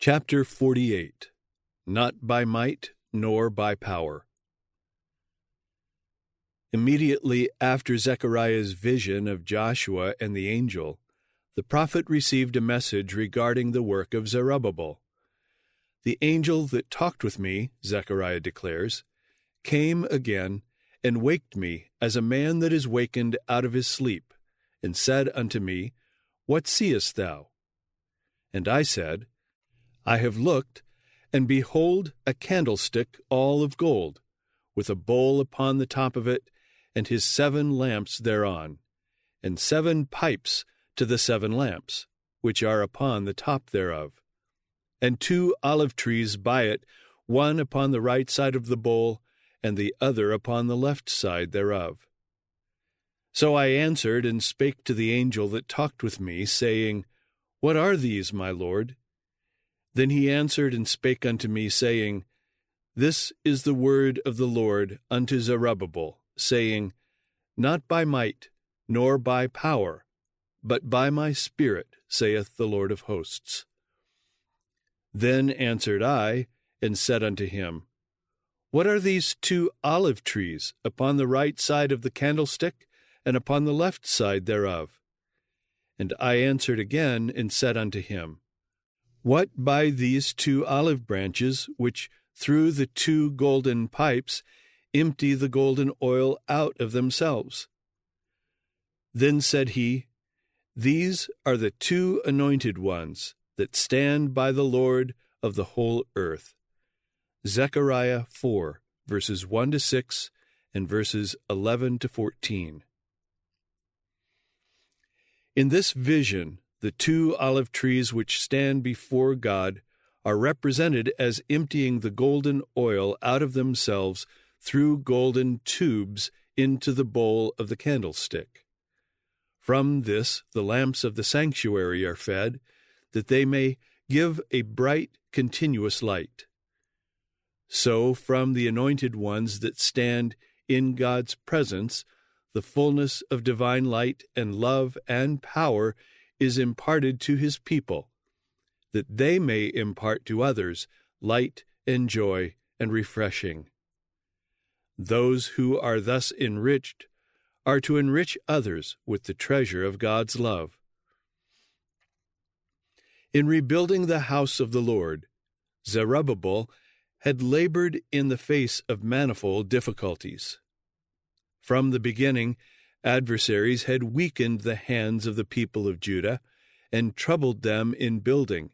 Chapter 48. Not by might nor by power. Immediately after Zechariah's vision of Joshua and the angel, the prophet received a message regarding the work of Zerubbabel. The angel that talked with me, Zechariah declares, came again and waked me as a man that is wakened out of his sleep, and said unto me, What seest thou? And I said, I have looked, and behold a candlestick all of gold, with a bowl upon the top of it, and his 7 lamps thereon, and 7 pipes to the 7 lamps, which are upon the top thereof, and 2 olive trees by it, one upon the right side of the bowl, and the other upon the left side thereof. So I answered and spake to the angel that talked with me, saying, What are these, my Lord? Then he answered and spake unto me, saying, This is the word of the Lord unto Zerubbabel, saying, Not by might, nor by power, but by my Spirit, saith the Lord of hosts. Then answered I, and said unto him, What are these 2 olive trees upon the right side of the candlestick, and upon the left side thereof? And I answered again, and said unto him, What by these 2 olive branches, which through the 2 golden pipes empty the golden oil out of themselves? Then said he, These are the 2 anointed ones that stand by the Lord of the whole earth. Zechariah 4, verses 1-6, and verses 11-14. In this vision, the 2 olive trees which stand before God are represented as emptying the golden oil out of themselves through golden tubes into the bowl of the candlestick. From this the lamps of the sanctuary are fed, that they may give a bright, continuous light. So from the anointed ones that stand in God's presence, the fullness of divine light and love and power is imparted to his people, that they may impart to others light and joy and refreshing. Those who are thus enriched are to enrich others with the treasure of God's love. In rebuilding the house of the Lord, Zerubbabel had labored in the face of manifold difficulties. From the beginning, adversaries had weakened the hands of the people of Judah and troubled them in building,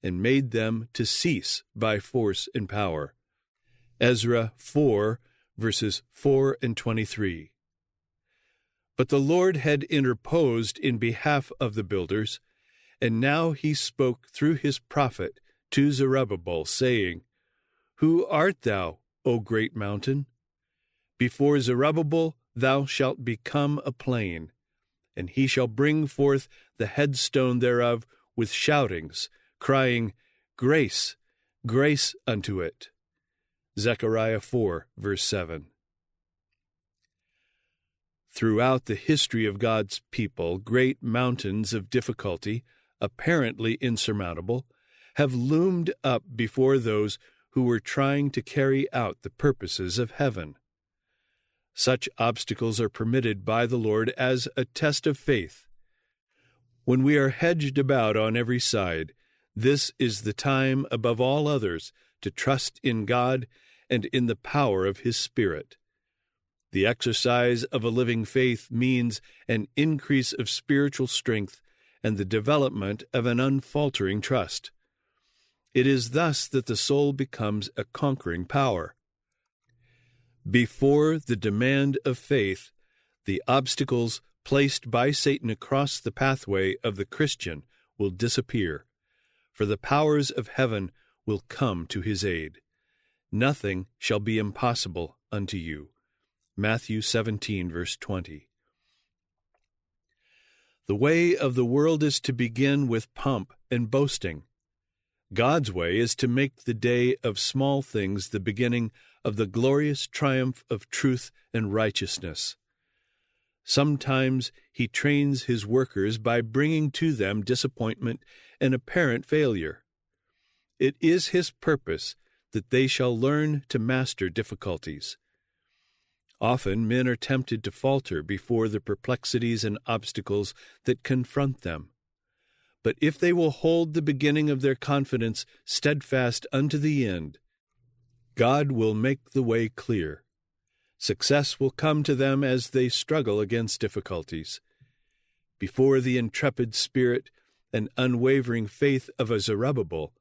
and made them to cease by force and power. Ezra 4, verses 4 and 23. But the Lord had interposed in behalf of the builders, and now he spoke through his prophet to Zerubbabel, saying, Who art thou, O great mountain? Before Zerubbabel thou shalt become a plain, and he shall bring forth the headstone thereof with shoutings, crying, Grace, grace unto it. Zechariah 4, verse 7. Throughout the history of God's people, great mountains of difficulty, apparently insurmountable, have loomed up before those who were trying to carry out the purposes of heaven. Such obstacles are permitted by the Lord as a test of faith. When we are hedged about on every side, this is the time above all others to trust in God and in the power of his Spirit. The exercise of a living faith means an increase of spiritual strength and the development of an unfaltering trust. It is thus that the soul becomes a conquering power. Before the demand of faith, the obstacles placed by Satan across the pathway of the Christian will disappear, for the powers of heaven will come to his aid. Nothing shall be impossible unto you. Matthew 17, verse 20. The way of the world is to begin with pomp and boasting. God's way is to make the day of small things the beginning of the glorious triumph of truth and righteousness. Sometimes he trains his workers by bringing to them disappointment and apparent failure. it is his purpose that they shall learn to master difficulties. Often men are tempted to falter before the perplexities and obstacles that confront them. But if they will hold the beginning of their confidence steadfast unto the end, God will make the way clear. Success will come to them as they struggle against difficulties. Before the intrepid spirit and unwavering faith of a Zerubbabel,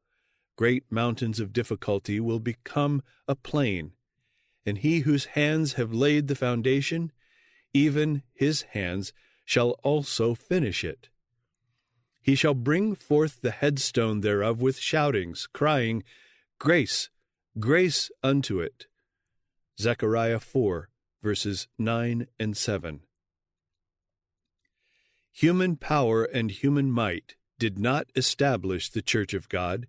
great mountains of difficulty will become a plain, and he whose hands have laid the foundation, even his hands shall also finish it. He shall bring forth the headstone thereof with shoutings, crying, Grace, grace unto it. Zechariah 4, verses 9 and 7. Human power and human might did not establish the church of God,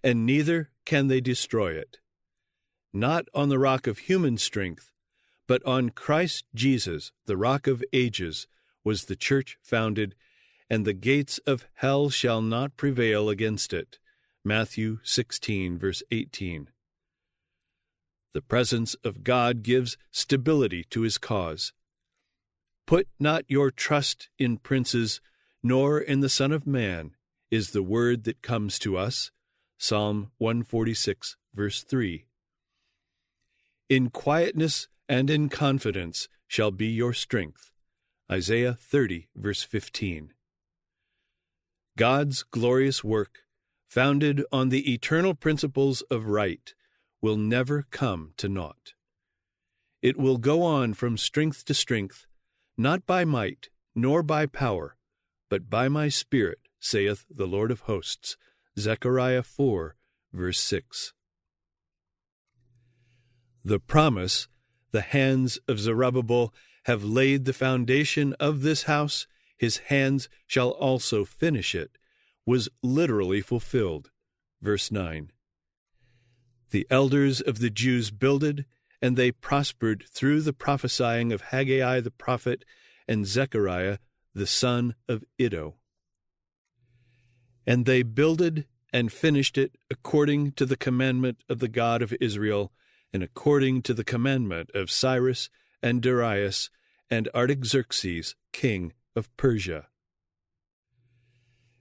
and neither can they destroy it. Not on the rock of human strength, but on Christ Jesus, the rock of ages, was the church founded, and the gates of hell shall not prevail against it. Matthew 16, verse 18. The presence of God gives stability to his cause. Put not your trust in princes, nor in the Son of Man, is the word that comes to us. Psalm 146, verse 3. In quietness and in confidence shall be your strength. Isaiah 30, verse 15. God's glorious work, founded on the eternal principles of right, will never come to naught. It will go on from strength to strength, not by might, nor by power, but by my Spirit, saith the Lord of hosts. Zechariah 4, verse 6. The promise, the hands of Zerubbabel have laid the foundation of this house, his hands shall also finish it, was literally fulfilled. Verse 9. The elders of the Jews builded, and they prospered through the prophesying of Haggai the prophet and Zechariah the son of Iddo. And they builded and finished it according to the commandment of the God of Israel, and according to the commandment of Cyrus and Darius and Artaxerxes, king of Persia.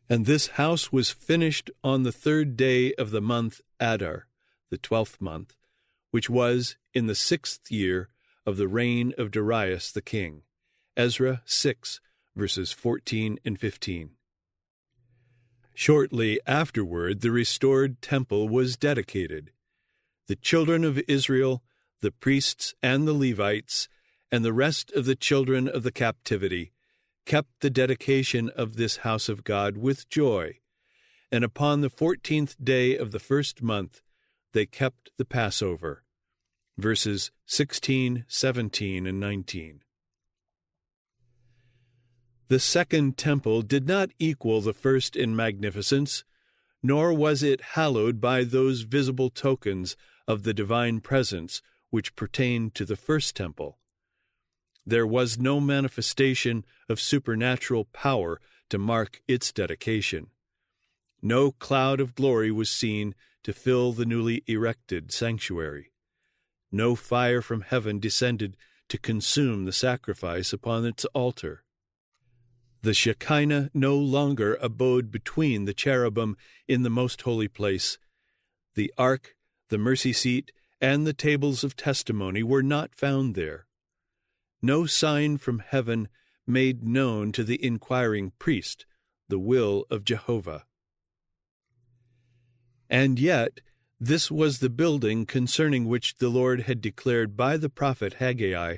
And this house was finished on the 3rd day of the month Adar, the 12th month, which was in the 6th year of the reign of Darius the king. Ezra 6, verses 14 and 15. Shortly afterward, the restored temple was dedicated. The children of Israel, the priests and the Levites, and the rest of the children of the captivity, kept the dedication of this house of God with joy, and upon the 14th day of the 1st month they kept the Passover. Verses 16, 17, and 19. The second temple did not equal the first in magnificence, nor was it hallowed by those visible tokens of the divine presence which pertained to the first temple. There was no manifestation of supernatural power to mark its dedication. No cloud of glory was seen to fill the newly erected sanctuary. No fire from heaven descended to consume the sacrifice upon its altar. The Shekinah no longer abode between the cherubim in the most holy place. The ark, the mercy seat, and the tables of testimony were not found there. No sign from heaven made known to the inquiring priest the will of Jehovah. And yet, this was the building concerning which the Lord had declared by the prophet Haggai,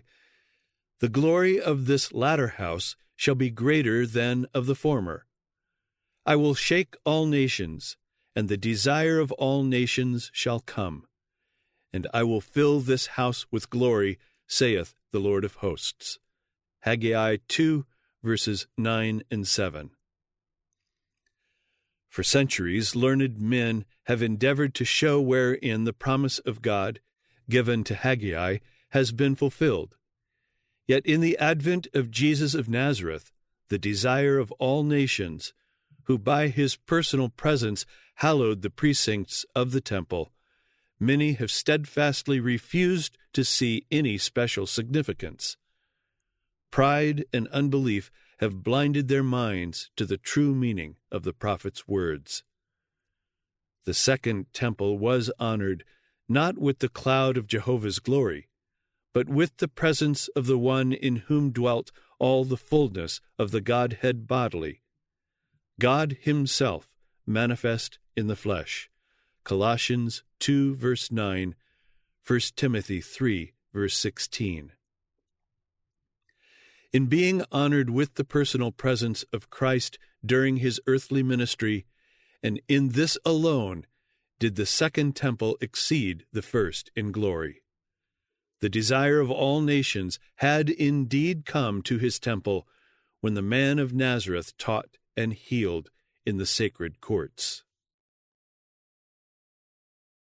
"The glory of this latter house shall be greater than of the former. I will shake all nations, and the desire of all nations shall come. And I will fill this house with glory, saith the Lord of hosts." Haggai 2, verses 9 and 7. For centuries, learned men have endeavored to show wherein the promise of God, given to Haggai, has been fulfilled. Yet in the advent of Jesus of Nazareth, the desire of all nations, who by his personal presence hallowed the precincts of the temple, many have steadfastly refused to see any special significance. Pride and unbelief have blinded their minds to the true meaning of the prophet's words. The second temple was honored not with the cloud of Jehovah's glory, but with the presence of the one in whom dwelt all the fullness of the Godhead bodily, God himself manifest in the flesh. Colossians 2, verse 9, 1 Timothy 3, verse 16. In being honored with the personal presence of Christ during his earthly ministry, and in this alone did the second temple exceed the first in glory. The desire of all nations had indeed come to his temple when the man of Nazareth taught and healed in the sacred courts.